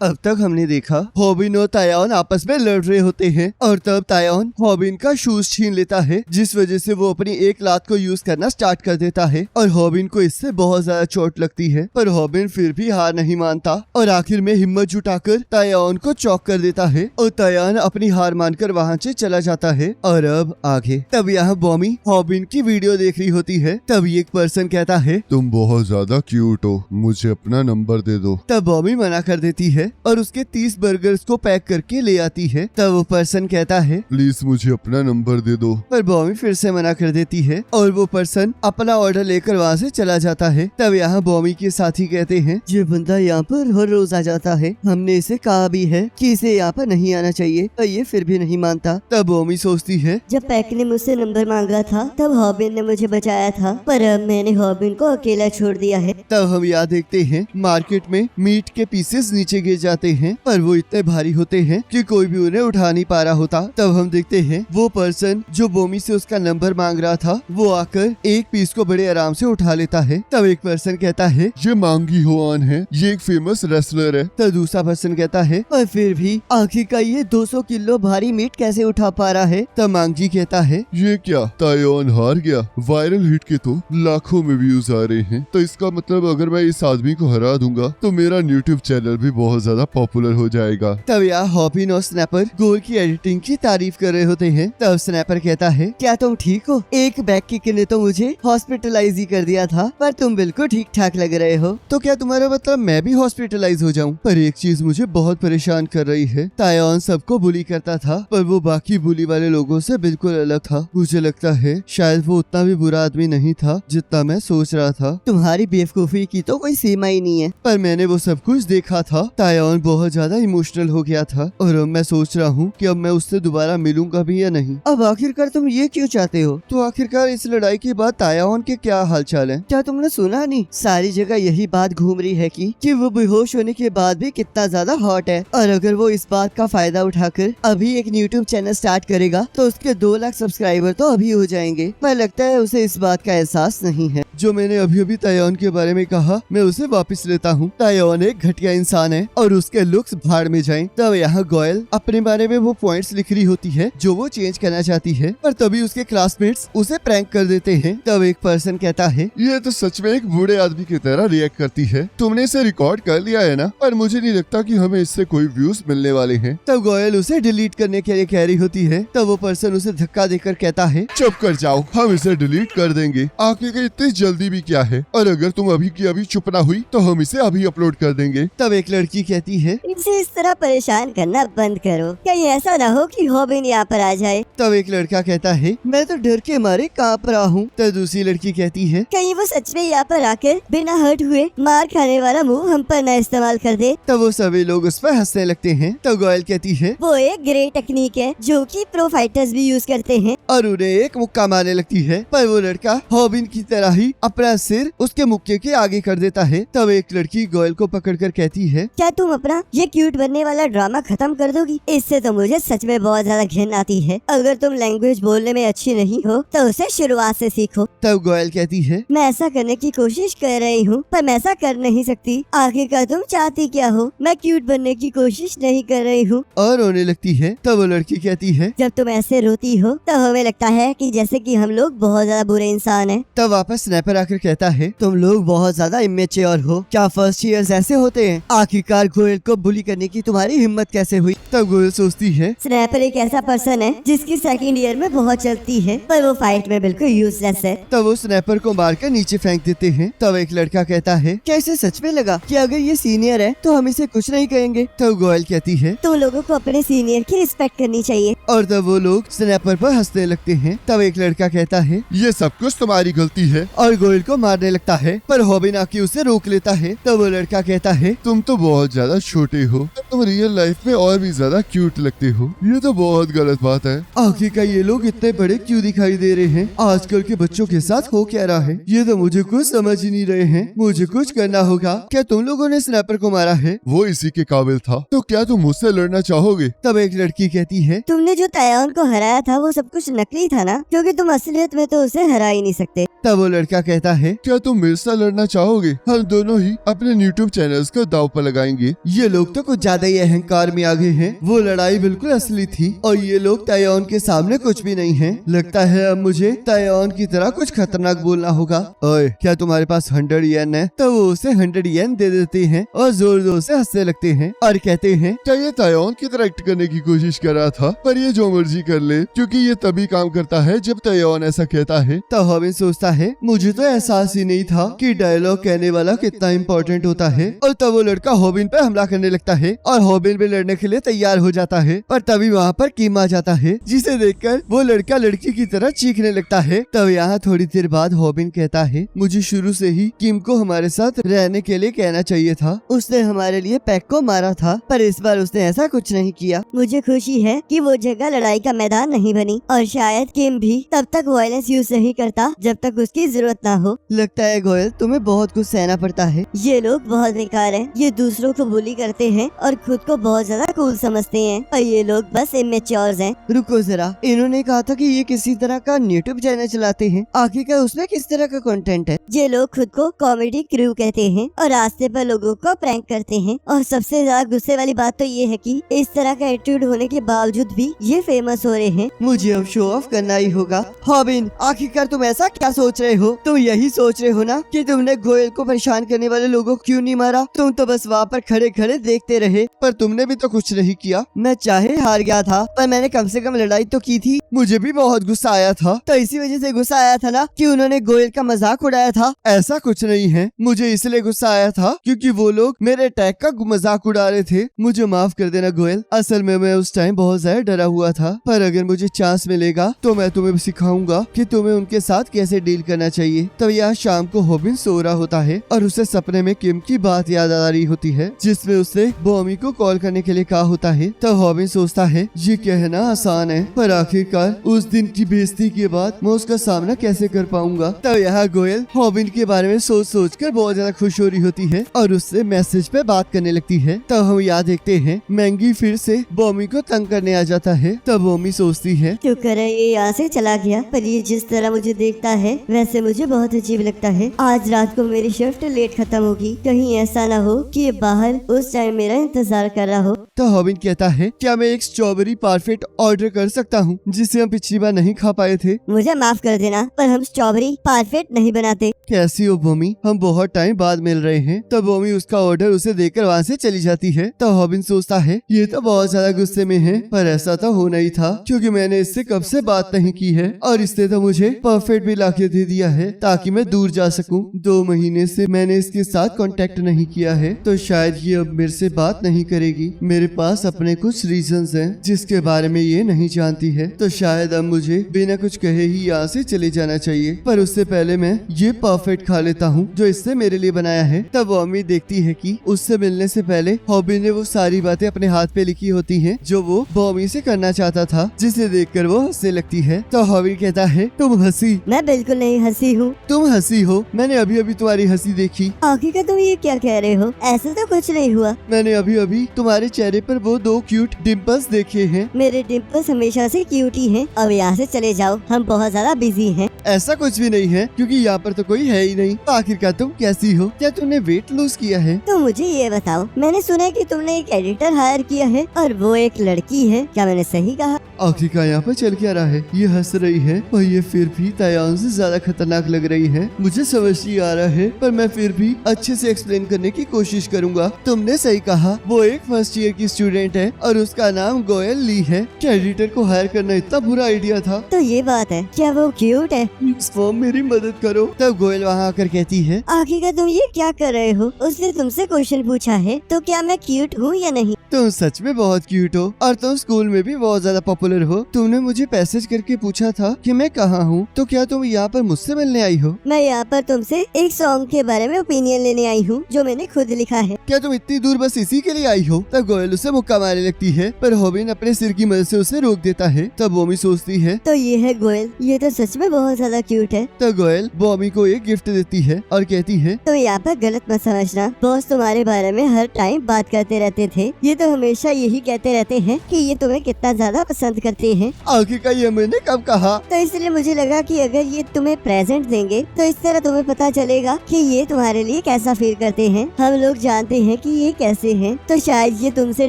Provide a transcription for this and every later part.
अब तक हमने देखा हॉबिन और तायान आपस में लड़ रहे होते हैं और तब तायान हॉबिन का शूज छीन लेता है, जिस वजह से वो अपनी एक लात को यूज करना स्टार्ट कर देता है और हॉबिन को इससे बहुत ज्यादा चोट लगती है। पर हॉबिन फिर भी हार नहीं मानता और आखिर में हिम्मत जुटाकर तायान को चौक कर देता है और तायान अपनी हार मानकर वहाँ से चला जाता है। और अब आगे तब यहाँ बॉमी हॉबिन की वीडियो देख रही होती है। तभी एक पर्सन कहता है, तुम बहुत ज्यादा क्यूट हो, मुझे अपना नंबर दे दो। तब बॉमी मना कर देती है और उसके 30 बर्गर्स को पैक करके ले आती है। तब वो पर्सन कहता है, प्लीज मुझे अपना नंबर दे दो। पर बॉमी फिर से मना कर देती है और वो पर्सन अपना ऑर्डर लेकर वहाँ से चला जाता है। तब यहाँ बॉमी के साथी कहते हैं, ये बंदा यहाँ पर हर रोज आ जाता है, हमने इसे कहा भी है कि इसे यहाँ पर नहीं आना चाहिए पर ये फिर भी नहीं मानता। तब बॉमी सोचती है, जब पैक ने मुझसे नंबर मांगा था तब हॉबिन ने मुझे बचाया था, पर अब मैंने हॉबिन को अकेला छोड़ दिया है। तब हम यहाँ देखते हैं मार्केट में मीट के पीसेस नीचे गिर जाते हैं पर वो इतने भारी होते हैं कि कोई भी उन्हें उठा नहीं पा रहा होता। तब हम देखते हैं वो पर्सन जो बॉमी से उसका नंबर मांग रहा था वो आकर एक पीस को बड़े आराम से उठा लेता है। तब एक पर्सन कहता है, ये मांगी होआन है, ये एक फेमस रेसलर है। तो दूसरा पर्सन कहता है, और फिर भी आखिरकार ये 200 किलो भारी मीट कैसे उठा पा रहा है। तब मांगजी कहता है, ये क्या तायान हार गया? वायरल हिट के तो लाखों में व्यूज आ रहे हैं, तो इसका मतलब अगर मैं इस आदमी को हरा दूंगा तो मेरा यूट्यूब चैनल भी बहुत ज्यादा पॉपुलर हो जाएगा। तब यहाँ हॉबिन और स्नैपर गोल की एडिटिंग की तारीफ कर रहे होते हैं। तब स्नैपर कहता है, क्या तुम ठीक हो? एक बैग किक ने तो मुझे हॉस्पिटलाइज ही कर दिया था पर तुम बिल्कुल ठीक ठाक लग रहे हो, तो क्या तुम्हारा मतलब मैं भी हॉस्पिटलाइज हो जाऊं? पर एक चीज मुझे बहुत परेशान कर रही है, तायान सबको बुली करता था पर वो बाकी बुली वाले लोगों से बिल्कुल अलग था। मुझे लगता है शायद वो उतना भी बुरा आदमी नहीं था जितना मैं सोच रहा था। तुम्हारी बेवकूफी की तो कोई सीमा ही नहीं है, पर मैंने वो सब कुछ देखा था। तायान बहुत ज्यादा इमोशनल हो गया था और अब मैं सोच रहा हूँ कि अब मैं उससे दोबारा मिलूंगा भी या नहीं। अब आखिरकार तुम ये क्यों चाहते हो? तो आखिरकार इस लड़ाई के बाद तायान के क्या हालचाल है? क्या तुमने सुना नहीं? सारी जगह यही बात घूम रही है कि वो बेहोश होने के बाद भी कितना ज्यादा हॉट है और अगर वो इस बात का फायदा उठाकर अभी एक यूट्यूब चैनल स्टार्ट करेगा तो उसके 2 लाख सब्सक्राइबर तो अभी हो जाएंगे। पर लगता है उसे इस बात का एहसास नहीं है। जो मैंने अभी अभी तायान के बारे में कहा मैं उसे वापस लेता हूँ। तायान एक घटिया इंसान है और उसके लुक्स भाड़ में जाएं। तब यहाँ गोयल अपने बारे में वो पॉइंट्स लिख रही होती है जो वो चेंज करना चाहती है, पर तभी उसके क्लासमेट्स उसे प्रैंक कर देते हैं। तब एक पर्सन कहता है, ये तो सच में एक बूढ़े आदमी की तरह रिएक्ट करती है। तुमने इसे रिकॉर्ड कर लिया है ना? पर मुझे नहीं लगता कि हमें इससे कोई व्यूज मिलने वाले हैं। तब गोयल उसे डिलीट करने के लिए कह रही होती है। तब वो पर्सन उसे धक्का देकर कहता है, चुप कर जाओ, हम इसे डिलीट कर देंगे। आखिर इतनी जल्दी भी क्या है, और अगर तुम अभी की अभी चुप ना हुई तो हम इसे अभी अपलोड कर देंगे। तब एक लड़की कहती है, इसे इस तरह परेशान करना बंद करो, कहीं ऐसा ना हो कि हॉबिन यहाँ पर आ जाए। तब एक लड़का कहता है, मैं तो डर के मारे कांप रहा हूँ। तब दूसरी लड़की कहती है, कहीं वो सच में यहाँ पर आकर बिना हर्ट हुए मार खाने वाला मुंह हम पर न इस्तेमाल कर दे। तब वो सभी लोग उस पर हंसने लगते हैं। तब गोयल कहती है, वो एक ग्रेट टेक्निक है जो कि प्रो फाइटर्स भी यूज करते हैं। और उन्हें एक मुक्का मारने लगती है, पर वो लड़का हॉबिन की तरह ही अपना सिर उसके मुक्के के आगे कर देता है। तब एक लड़की गोयल को पकड़कर कहती है, क्या तुम अपना ये क्यूट बनने वाला ड्रामा खत्म कर दोगी? इससे तो मुझे सच में बहुत ज्यादा घिन आती है। अगर तुम लैंग्वेज बोलने में अच्छी नहीं हो तो उसे शुरुआत से सीखो। तब गोयल कहती है, मैं ऐसा करने की कोशिश कर रही हूँ पर मैं ऐसा कर नहीं सकती। आखिरकार तुम चाहती क्या हो? मैं क्यूट बनने की कोशिश नहीं कर रही हूँ। और रोने लगती है। तब वो लड़की कहती है, जब तुम ऐसे रोती हो तो हमें लगता है कि जैसे कि हम लोग बहुत ज्यादा बुरे इंसान हैं। तब वापस स्नैपर आकर कहता है, तुम लोग बहुत ज्यादा इमेच्योर हो। क्या फर्स्ट ईयर्स ऐसे होते हैं? आखिरकार गोयल को बुली करने की तुम्हारी हिम्मत कैसे हुई? तब गोयल सोचती है, स्नैपर एक ऐसा पर्सन है जिसकी सेकंड ईयर में बहुत चलती है पर वो फाइट में बिल्कुल यूजलेस है। तब वो स्नैपर को मारकर नीचे फेंक देते हैं। तब एक लड़का कहता है, क्या इसे सच में लगा कि अगर ये सीनियर है तो हम इसे कुछ नहीं कहेंगे? तब गोयल कहती है, तुम लोगों को अपने सीनियर की रिस्पेक्ट करनी चाहिए। और तब वो लोग स्नैपर पर हंसने लगते हैं। तब एक लड़का कहता है, ये सब कुछ तुम्हारी गलती है, और गोयल को मारने लगता है, पर हॉबिन आके उसे रोक लेता है। तब वो लड़का कहता है, तुम तो बहुत ज्यादा छोटे हो, तुम रियल लाइफ में और भी ज्यादा क्यूट लगते हो। ये तो बहुत गलत बात है। आखिरकार ये लोग इतने बड़े क्यों दिखाई दे रहे हैं? आजकल के बच्चों के साथ हो क्या रहा है? ये तो मुझे कुछ समझ ही नहीं रहे हैं। मुझे कुछ करना होगा। क्या तुम लोगों ने स्नैपर को मारा है? वो इसी के काबिल था, तो क्या तुम मुझसे लड़ना चाहोगे? तब एक लड़की कहती है, तुमने जो तायान को हराया था वो सब कुछ नकली था ना, क्योंकि तुम असलियत में तो उसे हरा ही नहीं सकते। तब वो लड़का लड़का कहता है, क्या तुम मेरे साथ लड़ना चाहोगे? हम दोनों ही अपने यूट्यूब चैनल्स को दांव पर लगाएंगे। ये लोग तो कुछ ज्यादा ही अहंकार में आगे हैं। वो लड़ाई बिल्कुल असली थी और ये लोग तायोन के सामने कुछ भी नहीं हैं। लगता है अब मुझे तायोन की तरह कुछ खतरनाक बोलना होगा। ओए, क्या तुम्हारे पास 100 येन है? तो वो उसे 100 येन दे देते हैं और जोर जोर से हंसने लगते हैं और कहते हैं, क्या ये तायोन की तरह एक्ट करने की कोशिश कर रहा था? पर ये जो मर्जी कर ले, क्योंकि ये तभी काम करता है जब तायोन ऐसा कहता है। तो हॉबिन सोचता है, मुझे तो एहसास ही नहीं था कि डायलॉग कहने वाला कितना इम्पोर्टेंट होता है। और तब वो लड़का हॉबिन पे हमला करने लगता है और हॉबिन भी लड़ने के लिए तैयार हो जाता है। पर तभी वहाँ पर किम आ जाता है, जिसे देखकर वो लड़का लड़की की तरह चीखने लगता है। तब यहाँ थोड़ी देर बाद हॉबिन कहता है, मुझे शुरू से ही किम को हमारे साथ रहने के लिए कहना चाहिए था। उसने हमारे लिए पैक को मारा था, पर इस बार उसने ऐसा कुछ नहीं किया। मुझे खुशी है कि वो जगह लड़ाई का मैदान नहीं बनी और शायद किम भी तब तक वायलेंस यूज नहीं करता जब तक उसकी जरूरत ना हो। लगता है गोयल तुम्हें बहुत कुछ सहना पड़ता है। ये लोग बहुत बेकार हैं। ये दूसरों को बुली करते हैं और खुद को बहुत ज्यादा कूल समझते हैं और ये लोग बस इमेच्योर हैं। रुको जरा, इन्होंने कहा था कि ये किसी तरह का यूट्यूब चैनल चलाते हैं। आखिरकार उसमें किस तरह का कंटेंट है? ये लोग खुद को कॉमेडी क्रू कहते हैं और रास्ते पर लोगों को प्रैंक करते हैं। और सबसे ज्यादा गुस्से वाली बात तो ये है कि इस तरह का एटीट्यूड होने के बावजूद भी ये फेमस हो रहे हैं। मुझे अब शो ऑफ करना ही होगा। हॉबिन, आखिरकार तुम ऐसा क्या सोच रहे हो? तुम यही सोच रहे हो ना कि तुमने गोयल को परेशान करने वाले लोगों को क्यों नहीं मारा? तुम तो बस वहाँ पर खड़े खड़े देखते रहे, पर तुमने भी तो कुछ नहीं किया। मैं चाहे हार गया था, पर मैंने कम से कम लड़ाई तो की थी। मुझे भी बहुत गुस्सा आया था, तो इसी वजह से गुस्सा आया था ना कि उन्होंने गोयल का मजाक उड़ाया था। ऐसा कुछ नहीं है, मुझे इसलिए गुस्सा आया था क्योंकि वो लोग मेरे अटैक का मजाक उड़ा रहे थे। मुझे माफ कर देना गोयल, असल में मैं उस टाइम बहुत ज्यादा डरा हुआ था। पर अगर मुझे चांस मिलेगा तो मैं तुम्हें सिखाऊंगा कि तुम्हें उनके साथ कैसे डील करना चाहिए। तब यहाँ शाम को हॉबिन सो रहा होता है और उसे सपने में किम की बात याद आ रही होती है, जिसमें उससे बॉमी को कॉल करने के लिए कहा होता है। तब हॉबिन सोचता है, ये कहना आसान है, पर आखिरकार उस दिन की बेइज्जती के बाद मैं उसका सामना कैसे कर पाऊंगा। तब यहाँ गोयल हॉबिन के बारे में सोच सोच कर बहुत ज्यादा खुश हो रही होती है और उससे मैसेज पे बात करने लगती है। तब हम यहाँ देखते हैं मैंगी फिर से बॉमी को तंग करने आ जाता है। तब बॉमी सोचती है, शुक्र है ये यहाँ से चला गया, पर ये जिस तरह मुझे देखता है वैसे मुझे बहुत अजीब लगता है। आज रात को मेरी शिफ्ट लेट खत्म होगी, कहीं ऐसा ना हो कि ये बाहर उस टाइम मेरा इंतजार कर रहा हो। तो हॉबिन कहता है, क्या मैं एक स्ट्रॉबेरी पारफेट ऑर्डर कर सकता हूँ जिसे हम पिछली बार नहीं खा पाए थे? मुझे माफ कर देना, पर हम स्ट्रॉबेरी पारफेट नहीं बनाते। कैसी हो बॉमी, हम बहुत टाइम बाद मिल रहे हैं। तब बॉमी उसका ऑर्डर उसे देकर वहाँ से चली जाती है। तो हॉबिन सोचता है, ये तो बहुत ज्यादा गुस्से में है, पर ऐसा तो होना ही था क्योंकि मैंने इससे कब से बात नहीं की है और इसने तो मुझे परफेक्ट भी लाके दे दिया है ताकि मैं दूर जा सकूं। 2 महीने से मैंने इसके साथ कांटेक्ट नहीं किया है, तो शायद ये अब मेरे से बात नहीं करेगी। मेरे पास अपने कुछ रीजंस हैं जिसके बारे में ये नहीं जानती है, तो शायद अब मुझे बिना कुछ कहे ही यहाँ से चले जाना चाहिए। पर उससे पहले मैं ये परफेक्ट खा लेता हूँ जो इससे मेरे लिए बनाया है। तब बॉमी देखती है कि उससे मिलने से पहले हॉबिन ने वो सारी बातें अपने हाथ पे लिखी होती हैं जो वो बॉमी से करना चाहता था, जिसे देखकर वो हंसने लगती है। तो हॉबिन कहता है, तुम हंसी? मैं बिल्कुल नहीं हंसी हूँ। तुम हंसी हो? मैंने अभी अभी तुम्हारी हंसी देखी। आखिर तुम ये क्या कह रहे हो? ऐसा तो कुछ नहीं हुआ। मैंने अभी अभी तुम्हारे चेहरे पर वो 2 क्यूट डिम्पल्स देखे हैं। मेरे डिम्पल्स हमेशा से क्यूट ही हैं। अब यहाँ से चले जाओ, हम बहुत ज्यादा बिजी हैं। ऐसा कुछ भी नहीं है क्योंकि यहाँ पर तो कोई है ही नहीं। आखिरकार तुम कैसी हो? क्या तुमने वेट लूज किया है? तो मुझे ये बताओ, मैंने सुना है कि तुमने एक एडिटर हायर किया है और वो एक लड़की है, क्या मैंने सही कहा? आखिरकार यहाँ पर चल क्या रहा है? ये हंस रही है और ये फिर भी तायान से ज्यादा खतरनाक लग रही है। मुझे समझ नहीं आ रहा है, पर मैं फिर भी अच्छे से एक्सप्लेन करने की कोशिश करूंगा। तुमने सही कहा, वो एक फर्स्ट ईयर की स्टूडेंट है और उसका नाम गोयल ली है। क्या एडिटर को हायर करना इतना बुरा आइडिया था? तो ये बात है, क्या वो क्यूट है? फॉर्म मेरी मदद करो। तब गोयल वहाँ आकर कहती है, आखिर तुम ये क्या कर रहे हो? उसने तुमसे क्वेश्चन पूछा है, तो क्या मैं क्यूट हूँ या नहीं? तुम सच में बहुत क्यूट हो और तुम स्कूल में भी बहुत ज्यादा पॉपुलर हो। तुमने मुझे मैसेज करके पूछा था कि मैं कहाँ हूँ, तो क्या तुम यहाँ पर मुझसे मिलने आई हो? मैं यहाँ पर तुमसे एक सॉन्ग के बारे में ओपिनियन लेने आई हूँ जो मैंने खुद लिखा है। क्या तुम इतनी दूर बस इसी के लिए आई हो? तब गोयल उसे मुक्का मारने लगती है, पर हॉबिन अपने सिर की मदद से उसे रोक देता है। तब बॉमी सोचती है, तो ये है गोयल, ये तो सच में बहुत ज्यादा क्यूट है। तब गोयल बॉमी को एक गिफ्ट देती है और कहती है, तो यहाँ पर गलत मत समझना, बॉस तुम्हारे बारे में हर टाइम बात करते रहते थे। ये तो हमेशा यही कहते रहते हैं कि ये तुम्हें कितना ज्यादा पसंद करते हैं। आखिर का ये मैंने कब कहा? तो इसलिए मुझे लगा कि अगर ये तुम्हें प्रेजेंट देंगे तो इस तरह तुम्हें पता चलेगा कि ये तुम्हारे लिए कैसा फील करते हैं। हम लोग जानते हैं कि ये कैसे हैं, तो शायद ये तुमसे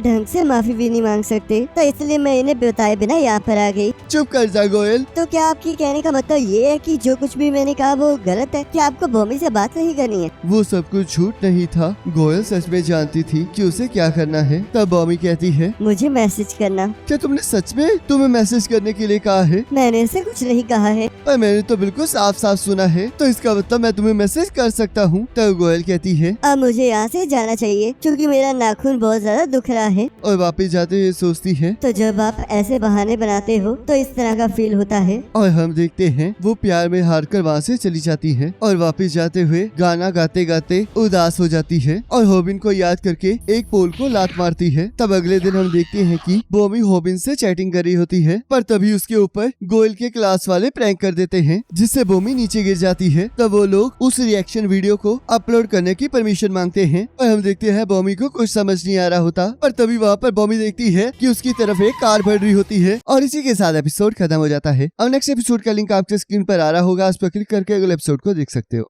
ढंग से माफी भी नहीं मांग सकते, तो इसलिए मैं इन्हें बताए बिना यहाँ पर आ गई। चुप कर जा गोयल। तो क्या आपकी कहने का मतलब ये है कि जो कुछ भी मैंने कहा वो गलत है? क्या आपको बॉमी से बात नहीं करनी है? वो सब कुछ झूठ नहीं था। गोयल सच में जानती थी कि उसे क्या करना है। तब बॉमी कहती है, मुझे मैसेज करना। क्या तुमने सच में तुम्हें मैसेज करने के लिए कहा है? मैंने इसे कुछ नहीं कहा है। पर मैंने तो बिल्कुल साफ साफ सुना है, तो इसका मतलब मैं तुम्हें मैसेज कर सकता हूँ। तब गोयल कहती है, अब मुझे यहाँ से जाना चाहिए क्योंकि मेरा नाखून बहुत ज्यादा दुख रहा है। और वापस जाते हुए सोचती है, तो जब आप ऐसे बहाने बनाते हो तो इस तरह का फील होता है। और हम देखते हैं वो प्यार में हारकर वहाँ से चली जाती है और वापस जाते हुए गाना गाते गाते उदास हो जाती है और होबिन को याद करके एक पोल को लात मारती है। तब अगले दिन हम देखते हैं कि बॉमी होबिन से चैटिंग कर रही होती है, पर तभी उसके ऊपर गोयल के क्लास वाले प्रैंक कर देते हैं जिससे बॉमी नीचे गिर जाती है। तब वो लोग उस रिएक्शन वीडियो को अपलोड करने की परमिशन मांगते हैं और हम देखते हैं बॉमी को कुछ समझ नहीं आ रहा होता, पर तभी वहाँ पर बॉमी देखती है कि उसकी तरफ एक कार बढ़ रही होती है और इसी के साथ एपिसोड खत्म हो जाता है। अब नेक्स्ट एपिसोड का लिंक आपके स्क्रीन पर आ रहा होगा, उस पर क्लिक करके अगले एपिसोड को देख सकते हो।